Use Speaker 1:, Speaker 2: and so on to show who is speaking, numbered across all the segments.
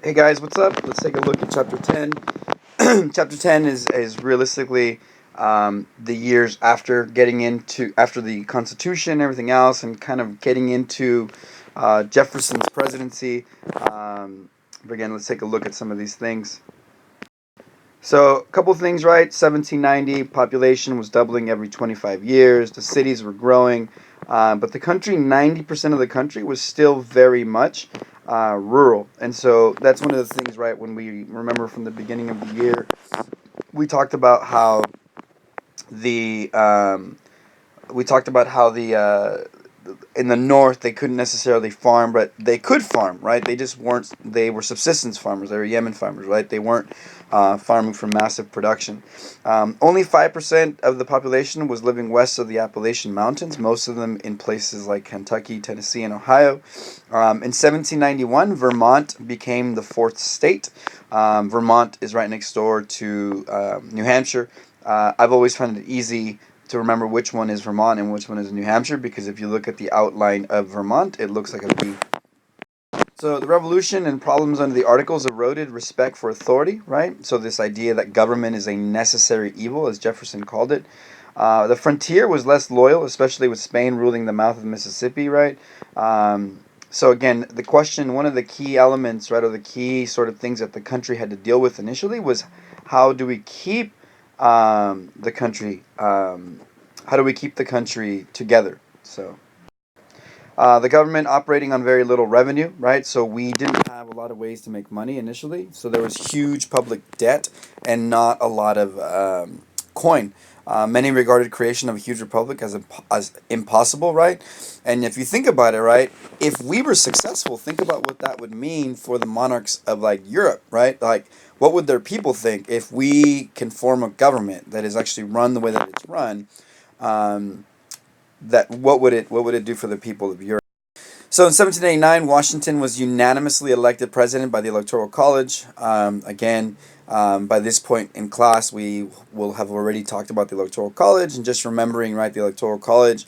Speaker 1: Hey guys, what's up? Let's take a look at chapter 10. Chapter 10 is realistically the years after the Constitution and everything else, and kind of getting into Jefferson's presidency. But again, let's take a look at some of these things. So, a couple of things, right? 1790, population was doubling every 25 years. The cities were growing, but the country, 90% of the country was still very much rural. And so that's one of the things, right? When we remember from the beginning of the year, we talked about how the in the north they couldn't necessarily farm, but they could farm, right? They just weren't. They were subsistence farmers. They were Yemen farmers, right? They weren't farming for massive production. Only 5% of the population was living west of the Appalachian Mountains. Most of them in places like Kentucky, Tennessee, and Ohio. In 1791, Vermont became the fourth state. Vermont is right next door to New Hampshire. I've always found it easy to remember which one is Vermont and which one is New Hampshire, because if you look at the outline of Vermont, it looks like a V. So the revolution and problems under the Articles eroded respect for authority, right? So this idea that government is a necessary evil, as Jefferson called it. The frontier was less loyal, especially with Spain ruling the mouth of the Mississippi, right? So again, the question, one of the key elements, right, or the key sort of things that the country had to deal with initially was how do we keep the country? How do we keep the country together? So the government operating on very little revenue, right? So we didn't have a lot of ways to make money initially. So there was huge public debt and not a lot of coin. Many regarded creation of a huge republic as impossible, right? And if you think about it, right, if we were successful, think about what that would mean for the monarchs of like Europe, right? Like, what would their people think if we can form a government that is actually run the way that it's run? That what would it do for the people of Europe? So in 1789, Washington was unanimously elected president by the Electoral College. By this point in class, we will have already talked about the Electoral College, and just remembering, right, the Electoral College,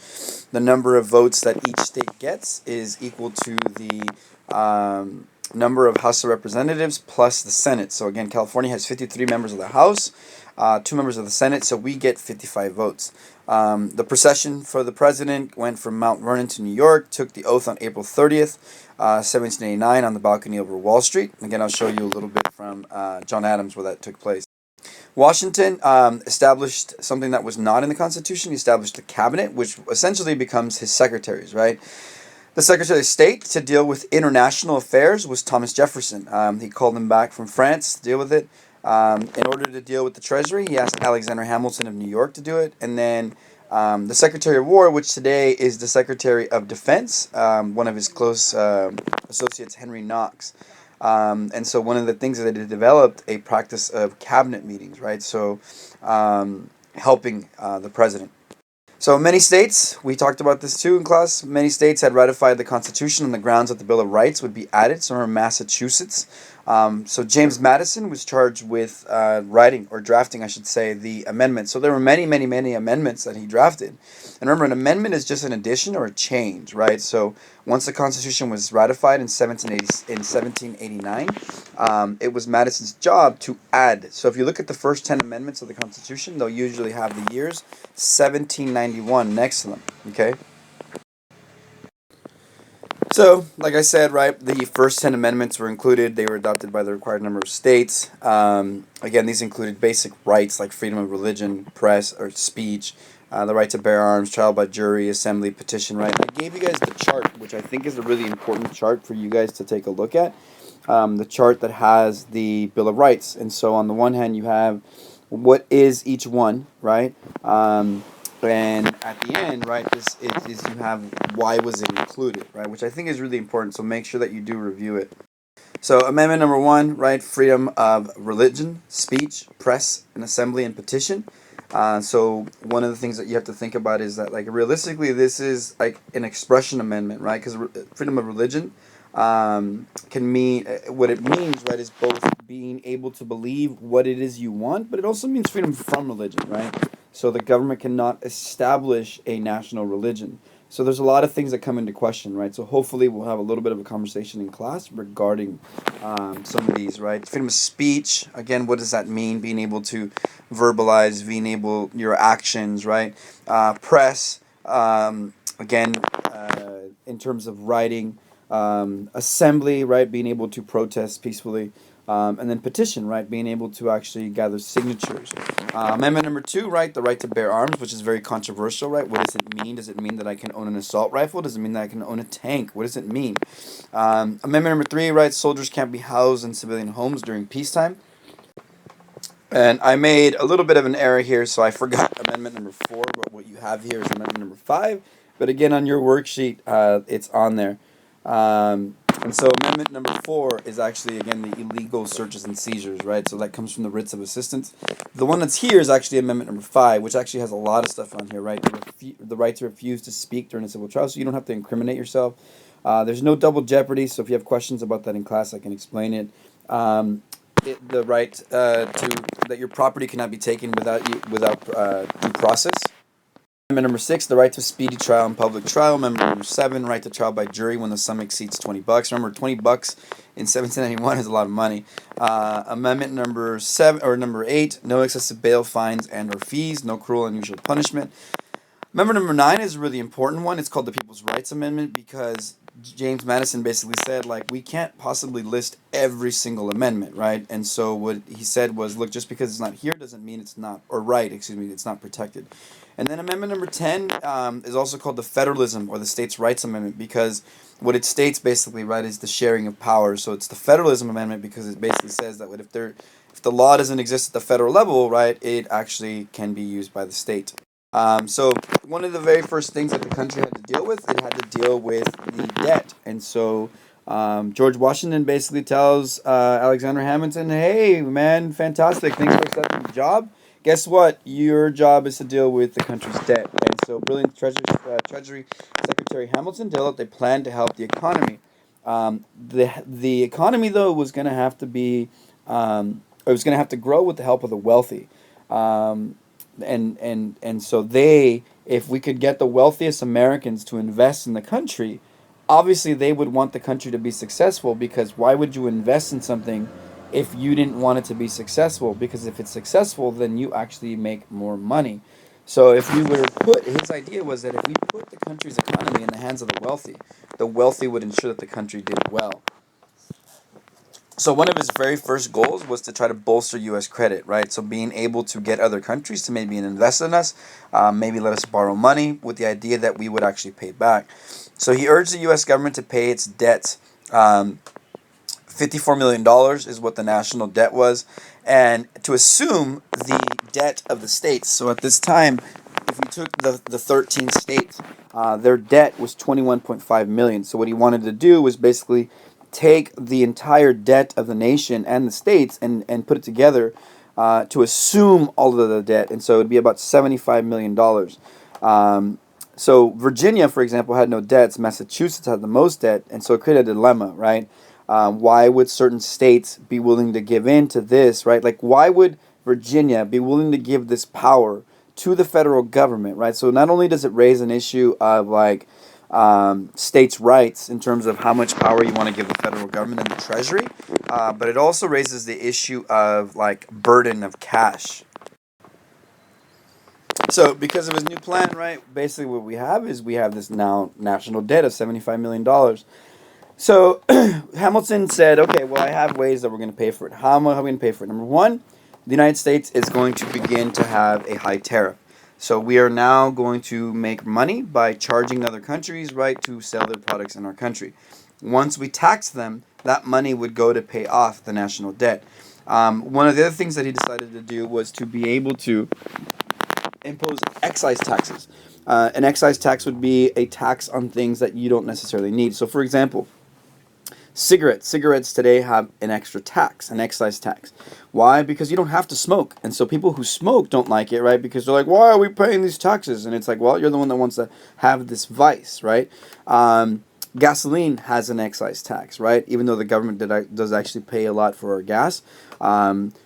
Speaker 1: the number of votes that each state gets is equal to the number of House of Representatives plus the Senate. So again, California has 53 members of the House, 2 members of the Senate, so we get 55 votes. The procession for the president went from Mount Vernon to New York, took the oath on April 30th, 1789, on the balcony over Wall Street. Again, I'll show you a little bit from John Adams where that took place. Washington established something that was not in the Constitution. He established the cabinet, which essentially becomes his secretaries, right? The Secretary of State to deal with international affairs was Thomas Jefferson. He called him back from France to deal with it. In order to deal with the Treasury, he asked Alexander Hamilton of New York to do it. And then the Secretary of War, which today is the Secretary of Defense, one of his close associates, Henry Knox. And so one of the things that he developed a practice of cabinet meetings, right? So helping the president. So many states, we talked about this too in class, many states had ratified the Constitution on the grounds that the Bill of Rights would be added. So remember Massachusetts. So James Madison was charged with writing, or drafting, I should say, the amendment. So there were many, many, many amendments that he drafted. And remember, an amendment is just an addition or a change, right? So once the Constitution was ratified in 1789, it was Madison's job to add. So if you look at the first 10 amendments of the Constitution, they'll usually have the years 1791 next to them, okay? So, like I said, right, the first 10 amendments were included. They were adopted by the required number of states. Again, these included basic rights like freedom of religion, press, or speech, the right to bear arms, trial by jury, assembly, petition, right? I gave you guys the chart, which I think is a really important chart for you guys to take a look at. The chart that has the Bill of Rights. And so on the one hand, you have what is each one, right? And at the end, right, this is you have why was it included, right, which I think is really important. So make sure that you do review it. So amendment number 1, right, freedom of religion, speech, press, and assembly and petition. So one of the things that you have to think about is that, like, realistically, this is like an expression amendment, right? Because freedom of religion can mean what it means, right, is both being able to believe what it is you want, but it also means freedom from religion, right? So the government cannot establish a national religion. So there's a lot of things that come into question, right? So hopefully we'll have a little bit of a conversation in class regarding some of these, right? Freedom of speech, again, what does that mean? Being able to verbalize, being able, your actions, right? Press, again, in terms of writing, assembly, right? Being able to protest peacefully. And then petition, right? Being able to actually gather signatures. Amendment number 2, right? The right to bear arms, which is very controversial, right? What does it mean? Does it mean that I can own an assault rifle? Does it mean that I can own a tank? What does it mean? Amendment number 3, right? Soldiers can't be housed in civilian homes during peacetime. And I made a little bit of an error here, so I forgot amendment number 4, but what you have here is amendment number 5. But again, on your worksheet, it's on there. And so amendment number 4 is actually, again, the illegal searches and seizures, right? So that comes from the writs of assistance. The one that's here is actually amendment number 5, which actually has a lot of stuff on here, right? The right to refuse to speak during a civil trial, so you don't have to incriminate yourself. There's no double jeopardy, so if you have questions about that in class, I can explain it. The right to that your property cannot be taken without due process. Amendment number 6, the right to speedy trial and public trial. Amendment number 7, right to trial by jury when the sum exceeds $20. Remember, $20 in 1791 is a lot of money. Amendment number 7 or number 8, no excessive bail, fines, and/or fees, no cruel and unusual punishment. Amendment number 9 is a really important one. It's called the People's Rights Amendment because James Madison basically said, like, we can't possibly list every single amendment, right? And so what he said was, look, just because it's not here doesn't mean it's not, or right, excuse me, it's not protected. And then amendment number 10 is also called the Federalism or the States' Rights Amendment because what it states basically, right, is the sharing of power. So it's the Federalism Amendment because it basically says that if the law doesn't exist at the federal level, right, it actually can be used by the state. So one of the very first things that the country had to deal with, it had to deal with the debt. And so George Washington basically tells Alexander Hamilton, hey, man, fantastic. Thanks for accepting the job. Guess what? Your job is to deal with the country's debt. And so brilliant Treasury Secretary Hamilton developed a plan to help the economy. The economy, though, was going to have to be, it was going to have to grow with the help of the wealthy. And so if we could get the wealthiest Americans to invest in the country, obviously they would want the country to be successful because why would you invest in something if you didn't want it to be successful? Because if it's successful, then you actually make more money. So if we were his idea was that if we put the country's economy in the hands of the wealthy would ensure that the country did well. So one of his very first goals was to try to bolster U.S. credit, right? So being able to get other countries to maybe invest in us, maybe let us borrow money with the idea that we would actually pay back. So he urged the U.S. government to pay its debts. $54 million is what the national debt was, and to assume the debt of the states. So at this time, if you took the 13 states, their debt was $21.5 million. So what he wanted to do was basically take the entire debt of the nation and the states and put it together to assume all of the debt. And so it would be about $75 million. So Virginia, for example, had no debts. Massachusetts had the most debt. And so it created a dilemma, right? Why would certain states be willing to give in to this, right? Like, why would Virginia be willing to give this power to the federal government, right? So not only does it raise an issue of, like, states' rights in terms of how much power you want to give the federal government and the treasury, but it also raises the issue of, like, burden of cash. So because of his new plan, right, basically what we have is we have this now national debt of $75 million. So Hamilton said, okay, well, I have ways that we're going to pay for it. How are we going to pay for it? Number one, the United States is going to begin to have a high tariff. So we are now going to make money by charging other countries, right, to sell their products in our country. Once we tax them, that money would go to pay off the national debt. One of the other things that he decided to do was to be able to impose excise taxes. An excise tax would be a tax on things that you don't necessarily need. So, for example, Cigarettes today have an extra tax, an excise tax. Why? Because you don't have to smoke. And so people who smoke don't like it, right? Because they're like, why are we paying these taxes? And it's like, well, you're the one that wants to have this vice, right? Gasoline has an excise tax, right? Even though the government does actually pay a lot for our gas.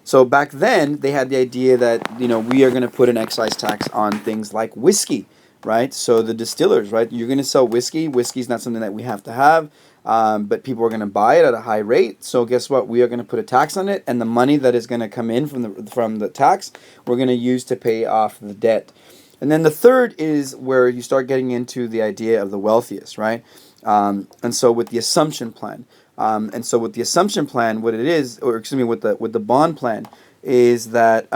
Speaker 1: So back then, they had the idea that, we are going to put an excise tax on things like whiskey. right? So the distillers, right? You're going to sell whiskey. Whiskey is not something that we have to have, but people are going to buy it at a high rate. So guess what? We are going to put a tax on it, and the money that is going to come in from the tax, we're going to use to pay off the debt. And then the third is where you start getting into the idea of the wealthiest, right? And so with the assumption plan, what it is, or excuse me, with the bond plan, is that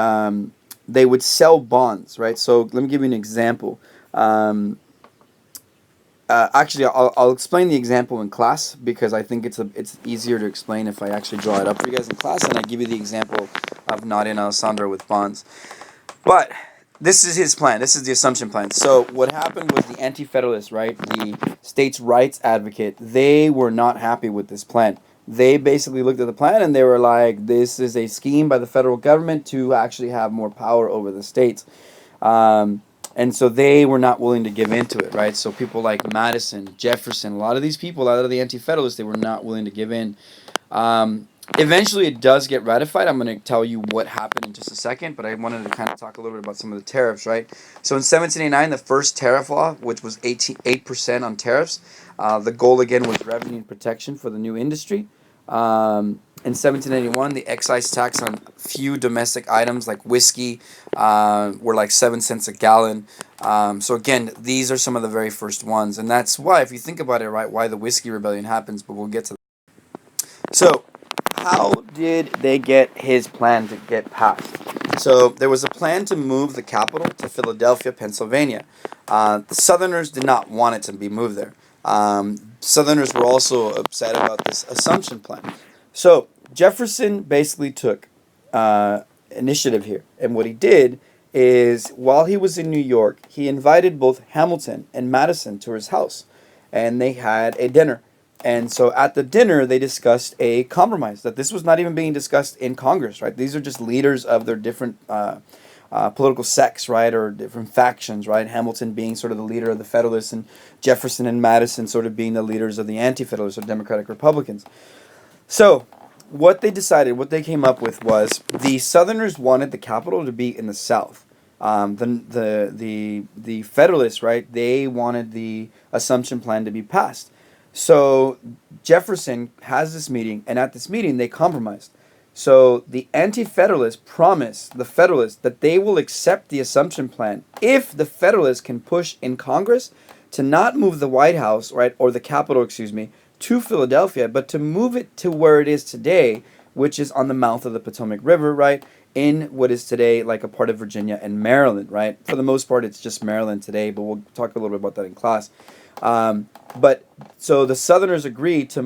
Speaker 1: they would sell bonds, right? So let me give you an example. Actually, I'll explain the example in class because I think it's easier to explain if I actually draw it up for you guys in class and I give you the example of Nadia and Alessandro with bonds. But this is his plan. This is the assumption plan. So what happened was the anti-federalists, right, the states' rights advocate, they were not happy with this plan. They basically looked at the plan and they were like, this is a scheme by the federal government to actually have more power over the states. And so they were not willing to give into it, right? So people like Madison, Jefferson, a lot of these people out of the anti-federalists, they were not willing to give in. Eventually, it does get ratified. I'm going to tell you what happened in just a second, but I wanted to kind of talk a little bit about some of the tariffs, right? So in 1789, the first tariff law, which was 8% on tariffs, the goal again was revenue and protection for the new industry. In 1781, the excise tax on few domestic items like whiskey were like 7 cents a gallon. So again, these are some of the very first ones, and that's why, if you think about it, right, why the whiskey rebellion happens. But we'll get to that. So how did they get his plan to get passed? So there was a plan to move the capital to Philadelphia, Pennsylvania. The Southerners did not want it to be moved there. Southerners were also upset about this assumption plan. So Jefferson basically took initiative here. And what he did is, while he was in New York, he invited both Hamilton and Madison to his house. And they had a dinner. And so at the dinner, they discussed a compromise, that this was not even being discussed in Congress, right? These are just leaders of their different political sects, right, or different factions, right? Hamilton being sort of the leader of the Federalists, and Jefferson and Madison sort of being the leaders of the Anti-Federalists or Democratic Republicans. So what they decided, what they came up with was the Southerners wanted the capital to be in the South. The Federalists, right, they wanted the assumption plan to be passed. So Jefferson has this meeting, and at this meeting they compromised. So the Anti-Federalists promised the Federalists that they will accept the assumption plan if the Federalists can push in Congress to not move the White House, right, or the Capitol, excuse me, to Philadelphia, but to move it to where it is today, which is on the mouth of the Potomac River, right, in what is today like a part of Virginia and Maryland, right? For the most part, it's just Maryland today, but we'll talk a little bit about that in class. But so the Southerners agreed to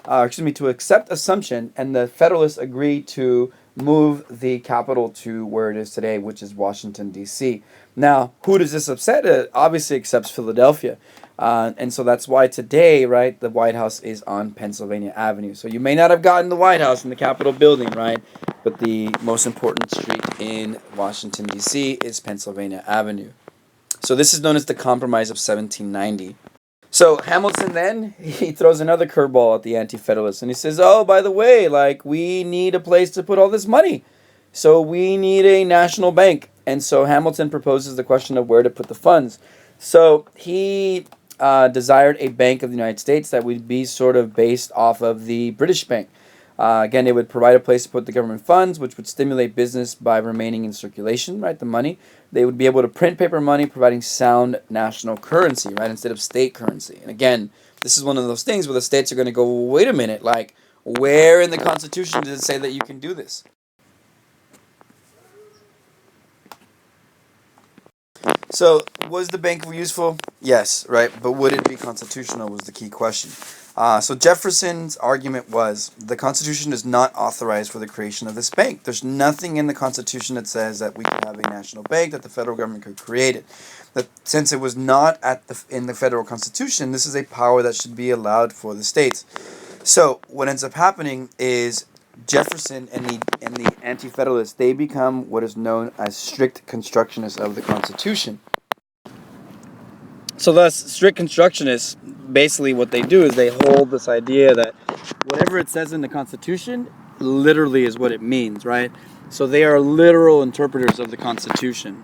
Speaker 1: to accept assumption, and the Federalists agreed to move the capital to where it is today, which is Washington, D.C. Now, who does this upset? It obviously accepts Philadelphia. And so that's why today, right, the White House is on Pennsylvania Avenue. So you may not have gotten the White House in the Capitol building, right? But the most important street in Washington, D.C. is Pennsylvania Avenue. So this is known as the Compromise of 1790. So Hamilton then, he throws another curveball at the Anti-Federalists, and he says, oh, by the way, like, we need a place to put all this money. So we need a national bank. And so Hamilton proposes the question of where to put the funds. So he desired a Bank of the United States that would be sort of based off of the British Bank. Again, it would provide a place to put the government funds, which would stimulate business by remaining in circulation, right, the money. They would be able to print paper money, providing sound national currency, right, instead of state currency. And again, this is one of those things where the states are going to go, well, wait a minute, like, where in the Constitution does it say that you can do this? So, was the bank useful? Yes, right, but would it be constitutional was the key question. So Jefferson's argument was the Constitution does not authorize for the creation of this bank. There's nothing in the Constitution that says that we can have a national bank, that the federal government could create it. That since it was not in the federal Constitution, this is a power that should be allowed for the states. So what ends up happening is Jefferson and the Anti-Federalists, they become what is known as strict constructionists of the Constitution. So thus, strict constructionists, basically what they do is they hold this idea that whatever it says in the Constitution literally is what it means, right? So they are literal interpreters of the Constitution.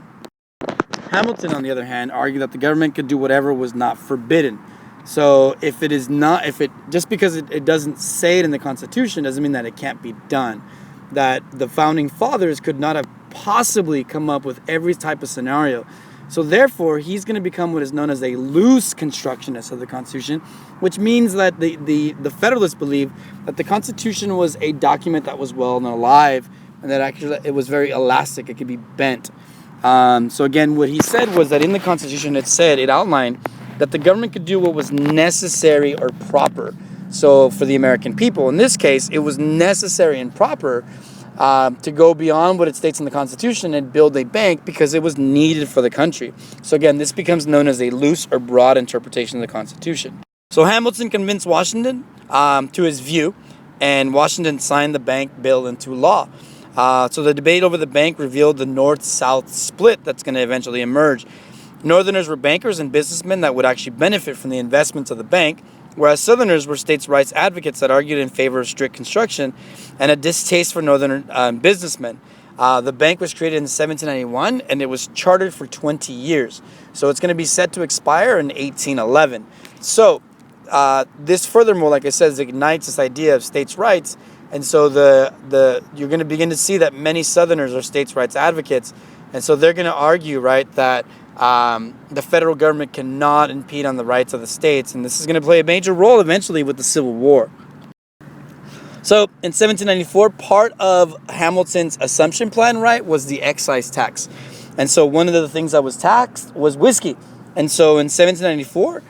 Speaker 2: Hamilton, on the other hand, argued that the government could do whatever was not forbidden. So if it is not, if it just because it doesn't say it in the Constitution doesn't mean that it can't be done. That the founding fathers could not have possibly come up with every type of scenario. So therefore, he's going to become what is known as a loose constructionist of the Constitution, which means that the Federalists believe that the Constitution was a document that was well and alive, and that actually it was very elastic. It could be bent. So again, what he said was that in the Constitution, it outlined that the government could do what was necessary or proper. So for the American people, in this case, it was necessary and proper to go beyond what it states in the Constitution and build a bank because it was needed for the country. So again, this becomes known as a loose or broad interpretation of the Constitution. So Hamilton convinced Washington to his view, and Washington signed the bank bill into law. So the debate over the bank revealed the North-South split that's going to eventually emerge. Northerners were bankers and businessmen that would actually benefit from the investments of the bank, whereas Southerners were states' rights advocates that argued in favor of strict construction and a distaste for Northern businessmen. The bank was created in 1791, and it was chartered for 20 years. So it's going to be set to expire in 1811. So this furthermore, like I said, ignites this idea of states' rights. And so you're going to begin to see that many Southerners are states' rights advocates. And so they're going to argue, right, that the federal government cannot impede on the rights of the states. And this is going to play a major role eventually with the Civil War. So in 1794, part of Hamilton's assumption plan, right, was the excise tax. And so one of the things that was taxed was whiskey. And so in 1794,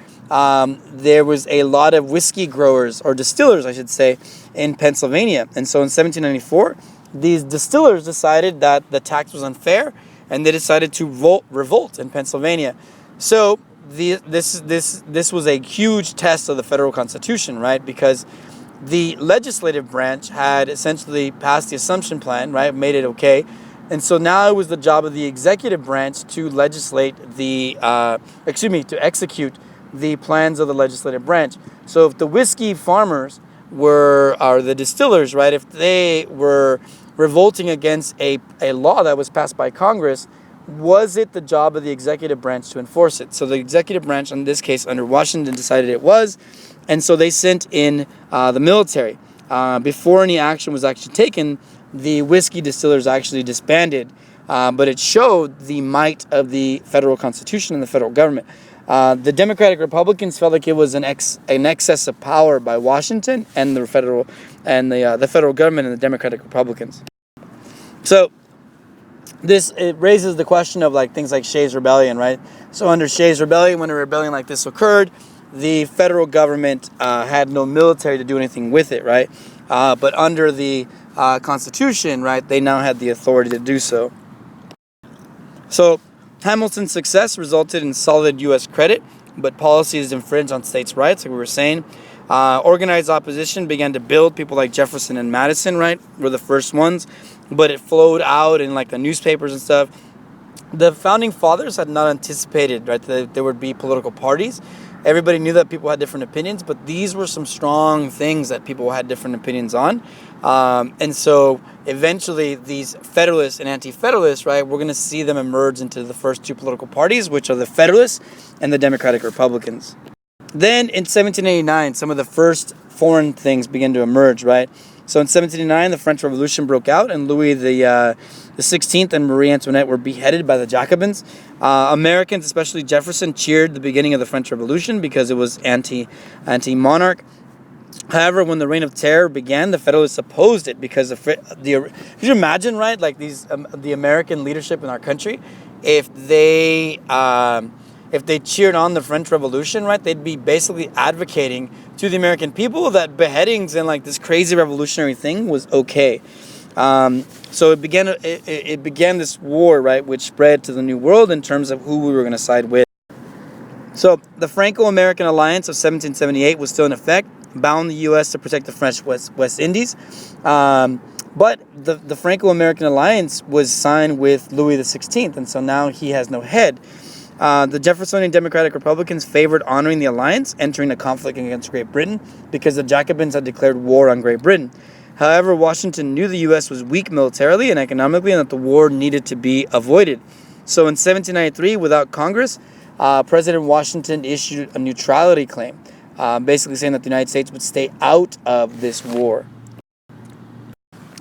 Speaker 2: there was a lot of whiskey growers, or distillers, I should say, in Pennsylvania. And so in 1794, these distillers decided that the tax was unfair, and they decided to revolt in Pennsylvania. So this was a huge test of the federal Constitution, right? Because the legislative branch had essentially passed the assumption plan, right? Made it okay. And so now it was the job of the executive branch to to execute the plans of the legislative branch. So if the whiskey farmers are the distillers, right? If they were revolting against a law that was passed by Congress, was it the job of the executive branch to enforce it? So the executive branch, in this case under Washington, decided it was, and so they sent in the military. Before any action was actually taken, the whiskey distillers actually disbanded, but it showed the might of the federal Constitution and the federal government. The Democratic Republicans felt like it was an excess of power by Washington and the federal government and the Democratic Republicans. So it raises the question of things like Shays' Rebellion, right? So under Shays' Rebellion, when a rebellion like this occurred, the federal government had no military to do anything with it, right? But under the Constitution, right, they now had the authority to do so. So Hamilton's success resulted in solid U.S. credit, but policies infringed on states' rights, like we were saying. Organized opposition began to build. People like Jefferson and Madison, right, were the first ones, but it flowed out in the newspapers and stuff. The founding fathers had not anticipated, right, that there would be political parties. Everybody knew that people had different opinions, but these were some strong things that people had different opinions on. And so eventually these Federalists and Anti-Federalists, right, we're going to see them emerge into the first two political parties, which are the Federalists and the Democratic Republicans. Then in 1789, some of the first foreign things began to emerge, right? So in 1789, the French Revolution broke out, and Louis the 16th and Marie Antoinette were beheaded by the Jacobins. Americans, especially Jefferson, cheered the beginning of the French Revolution because it was anti-monarch. However, when the Reign of Terror began, the Federalists opposed it because could you imagine, right? The American leadership in our country, if they cheered on the French Revolution, right, they'd be basically advocating to the American people that beheadings and this crazy revolutionary thing was okay. So it began this war, right, which spread to the New World in terms of who we were going to side with. So the Franco-American Alliance of 1778 was still in effect, bound the U.S. to protect the French West Indies. But the Franco-American Alliance was signed with Louis the 16th, and so now he has no head. The Jeffersonian Democratic Republicans favored honoring the alliance, entering a conflict against Great Britain because the Jacobins had declared war on Great Britain. However, Washington knew the U.S. was weak militarily and economically and that the war needed to be avoided. So in 1793, without Congress, President Washington issued a neutrality claim, basically saying that the United States would stay out of this war.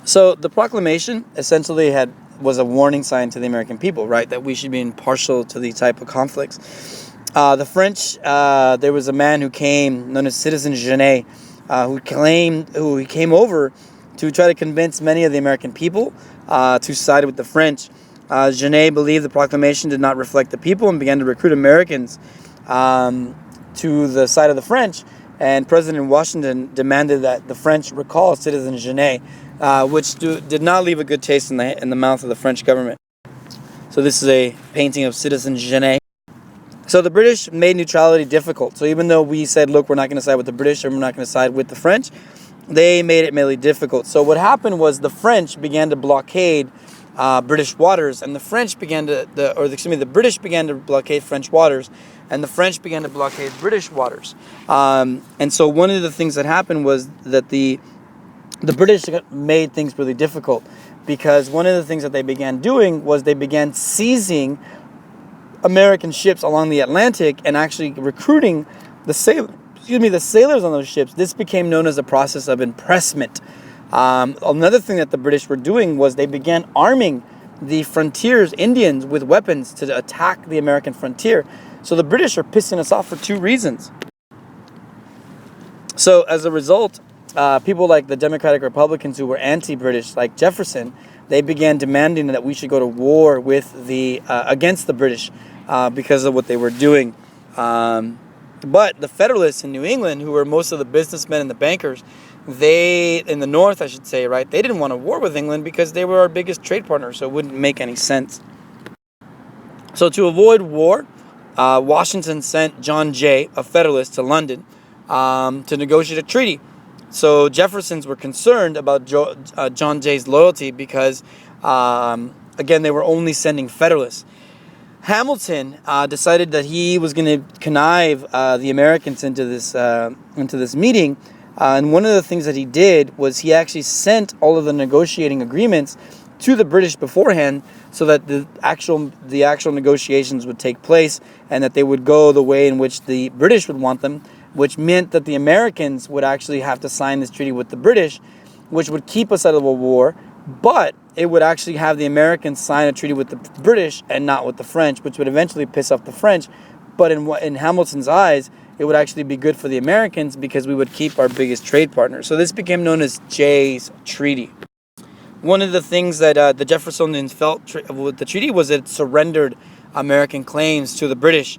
Speaker 2: So the proclamation essentially was a warning sign to the American people, right, that we should be impartial to these type of conflicts. The French, there was a man who came, known as Citizen Genet, who came over to try to convince many of the American people to side with the French. Genet believed the proclamation did not reflect the people and began to recruit Americans to the side of the French. And President Washington demanded that the French recall Citizen Genet, which did not leave a good taste in the mouth of the French government. So this is a painting of Citizen Genet. So the British made neutrality difficult. So even though we said, look, we're not going to side with the British and we're not going to side with the French, they made it really difficult. So what happened was the French began to blockade British waters, and the British began to blockade French waters, and the French began to blockade British waters. And so one of the things that happened was that the British made things really difficult, because one of the things that they began doing was they began seizing American ships along the Atlantic and actually recruiting the sailors on those ships. This became known as the process of impressment. Another thing that the British were doing was they began arming the frontiers Indians with weapons to attack the American frontier. So the British are pissing us off for two reasons. So as a result, people like the Democratic Republicans who were anti-British, like Jefferson, they began demanding that we should go to war with against the British because of what they were doing. But the Federalists in New England, who were most of the businessmen and the bankers, in the North, I should say, right, they didn't want a war with England because they were our biggest trade partner, so it wouldn't make any sense. So to avoid war, Washington sent John Jay, a Federalist, to London to negotiate a treaty. So Jeffersons were concerned about John Jay's loyalty because, again, they were only sending Federalists. Hamilton decided that he was going to connive the Americans into this meeting. And one of the things that he did was he actually sent all of the negotiating agreements to the British beforehand, so that the actual negotiations would take place and that they would go the way in which the British would want them, which meant that the Americans would actually have to sign this treaty with the British, which would keep us out of a war, but it would actually have the Americans sign a treaty with the British and not with the French, which would eventually piss off the French. But in Hamilton's eyes, it would actually be good for the Americans because we would keep our biggest trade partner. So this became known as Jay's Treaty. One of the things that the Jeffersonians felt with the treaty was that it surrendered American claims to the British.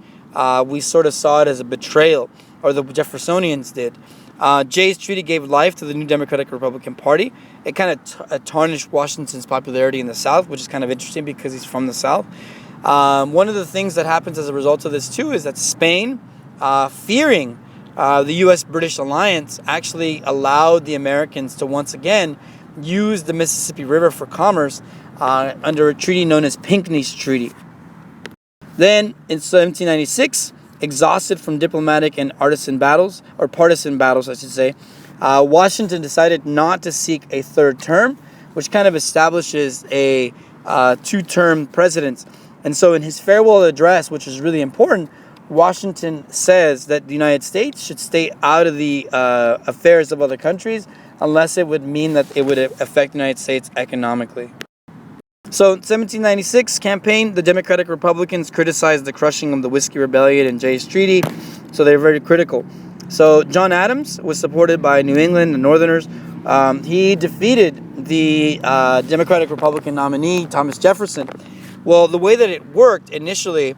Speaker 2: We sort of saw it as a betrayal, or the Jeffersonians did. Jay's Treaty gave life to the new Democratic Republican Party. It kind of tarnished Washington's popularity in the South, which is kind of interesting because he's from the South. One of the things that happens as a result of this too is that Spain, fearing the U.S.-British alliance, actually allowed the Americans to once again use the Mississippi River for commerce under a treaty known as Pinckney's Treaty. Then in 1796, exhausted from diplomatic and partisan battles, I should say, Washington decided not to seek a third term, which kind of establishes a two-term president. And so in his farewell address, which is really important, Washington says that the United States should stay out of the affairs of other countries unless it would mean that it would affect the United States economically. So in 1796 campaign, the Democratic Republicans criticized the crushing of the Whiskey Rebellion and Jay's Treaty, so they were very critical. So John Adams was supported by New England and Northerners. He defeated the Democratic Republican nominee, Thomas Jefferson. Well, the way that it worked initially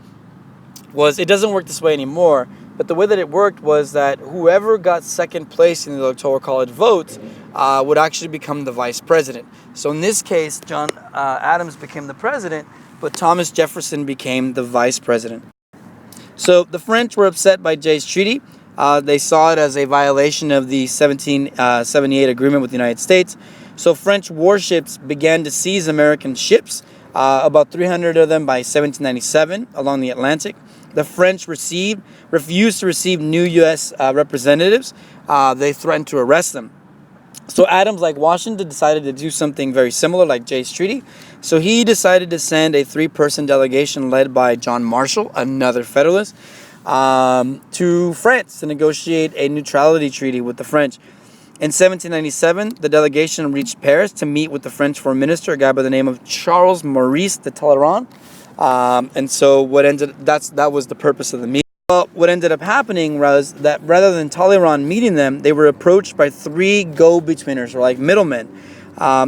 Speaker 2: was, it doesn't work this way anymore, but the way that it worked was that whoever got second place in the Electoral College votes would actually become the vice president. So in this case, John Adams became the president, but Thomas Jefferson became the vice president. So the French were upset by Jay's Treaty. They saw it as a violation of the 1778 agreement with the United States. So French warships began to seize American ships, about 300 of them by 1797 along the Atlantic. The French refused to receive new U.S. representatives. They threatened to arrest them. So Adams, like Washington, decided to do something very similar, like Jay's Treaty. So he decided to send a 3-person delegation led by John Marshall, another Federalist, to France to negotiate a neutrality treaty with the French. In 1797, the delegation reached Paris to meet with the French foreign minister, a guy by the name of Charles Maurice de Talleyrand. And so that was the purpose of the meeting. Well, what ended up happening was that rather than Talleyrand meeting them, they were approached by 3 go-betweeners, or like middlemen.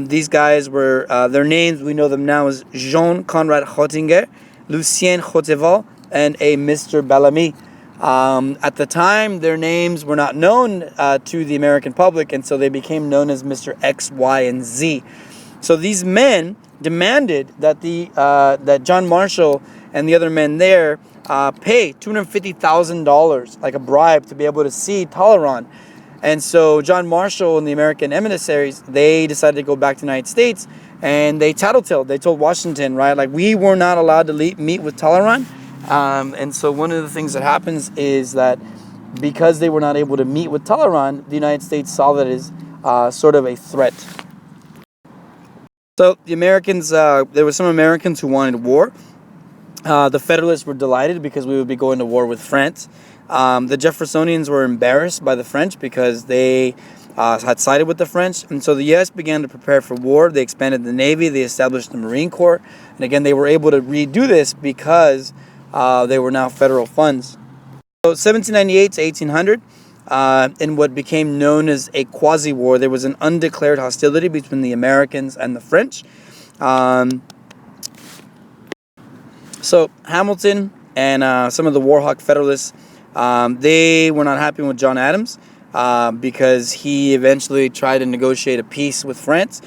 Speaker 2: These guys were, their names, we know them now as Jean Conrad Hottinger, Lucien Hotteval, and a Mr. Bellamy. At the time, their names were not known to the American public, and so they became known as Mr. X, Y, and Z. So these men demanded that that John Marshall and the other men there pay $250,000, like a bribe, to be able to see Talleyrand. And so John Marshall and the American emissaries, they decided to go back to the United States, and they tattletaled. They told Washington, right, like, we were not allowed to meet with Talleyrand. And so one of the things that happens is that because they were not able to meet with Talleyrand, the United States saw that as sort of a threat. So the Americans, there were some Americans who wanted war. The Federalists were delighted because we would be going to war with France. The Jeffersonians were embarrassed by the French because they had sided with the French. And so the U.S. began to prepare for war. They expanded the Navy. They established the Marine Corps. And again, they were able to redo this because they were now federal funds. So 1798 to 1800, in what became known as a quasi-war, there was an undeclared hostility between the Americans and the French. So Hamilton and some of the Warhawk Federalists, they were not happy with John Adams because he eventually tried to negotiate a peace with France.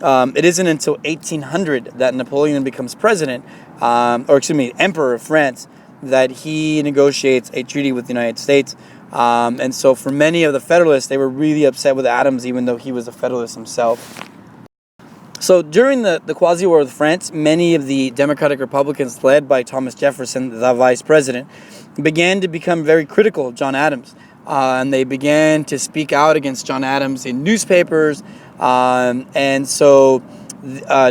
Speaker 2: It isn't until 1800 that Napoleon becomes president, emperor of France, that he negotiates a treaty with the United States. And so for many of the Federalists, they were really upset with Adams, even though he was a Federalist himself. So during the Quasi-War with France, many of the Democratic Republicans, led by Thomas Jefferson, the vice president, began to become very critical of John Adams. And they began to speak out against John Adams in newspapers. And so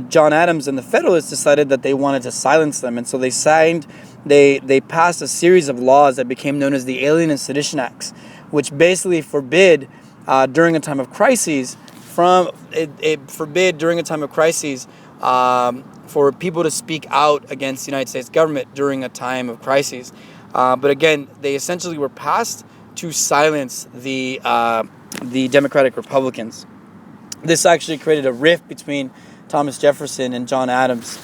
Speaker 2: John Adams and the Federalists decided that they wanted to silence them. And so they passed a series of laws that became known as the Alien and Sedition Acts, which basically forbid during a time of crises for people to speak out against the United States government during a time of crises. But again, they essentially were passed to silence the Democratic Republicans. This actually created a rift between Thomas Jefferson and John Adams.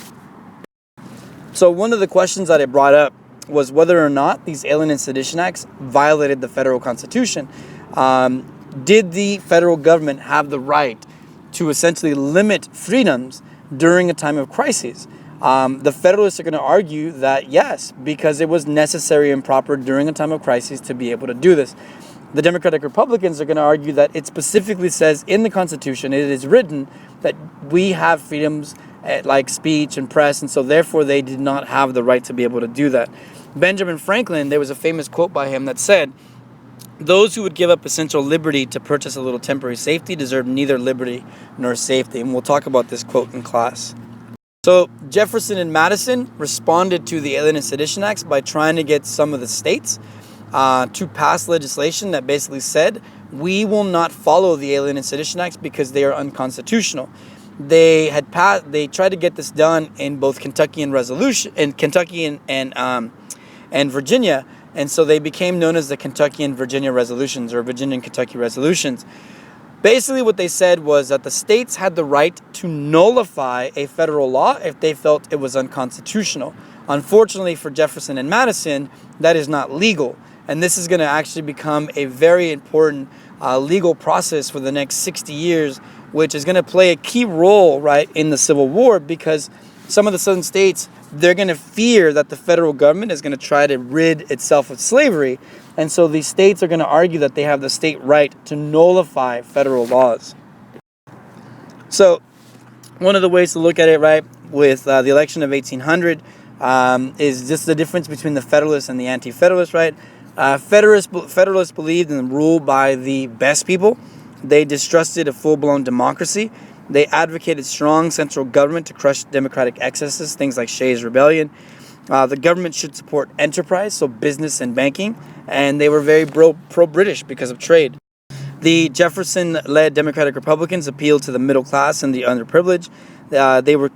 Speaker 2: So one of the questions that I brought up was whether or not these Alien and Sedition Acts violated the federal Constitution. Did the federal government have the right to essentially limit freedoms during a time of crisis? The Federalists are going to argue that yes, because it was necessary and proper during a time of crisis to be able to do this. The Democratic Republicans are going to argue that it specifically says in the Constitution, it is written that we have freedoms like speech and press, and so therefore they did not have the right to be able to do that. Benjamin Franklin, there was a famous quote by him that said, "Those who would give up essential liberty to purchase a little temporary safety deserve neither liberty nor safety." And we'll talk about this quote in class. So Jefferson and Madison responded to the Alien and Sedition Acts by trying to get some of the states to pass legislation that basically said, we will not follow the Alien and Sedition Acts because they are unconstitutional. They tried to get this done in both Kentucky and Virginia, and so they became known as the Kentucky and Virginia Resolutions, or Virginia and Kentucky Resolutions. Basically what they said was that the states had the right to nullify a federal law if they felt it was unconstitutional. Unfortunately for Jefferson and Madison, that is not legal. And this is going to actually become a very important legal process for the next 60 years, which is going to play a key role, right, in the Civil War, because some of the southern states, they're going to fear that the federal government is going to try to rid itself of slavery. And so these states are going to argue that they have the state right to nullify federal laws. So one of the ways to look at it, right, with the election of 1800 is just the difference between the Federalists and the Anti-Federalists, right? Federalists believed in the rule by the best people. They distrusted a full-blown democracy. They advocated strong central government to crush democratic excesses, things like Shays' Rebellion. The government should support enterprise, so business and banking, and they were very pro-British because of trade. The Jefferson-led Democratic Republicans appealed to the middle class and the underprivileged.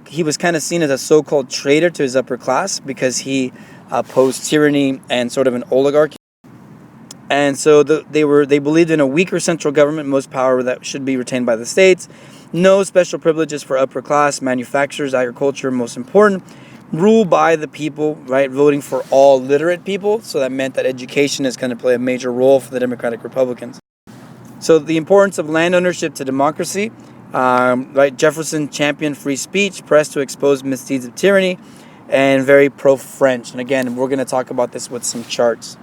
Speaker 2: He was kind of seen as a so-called traitor to his upper class because he opposed tyranny and sort of an oligarchy. And so they believed in a weaker central government, most power that should be retained by the states. No special privileges for upper class, manufacturers, agriculture, most important. Rule by the people, right? Voting for all literate people. So that meant that education is going to play a major role for the Democratic Republicans. So the importance of land ownership to democracy, right? Jefferson championed free speech, pressed to expose misdeeds of tyranny, and very pro-French. And again, we're going to talk about this with some charts.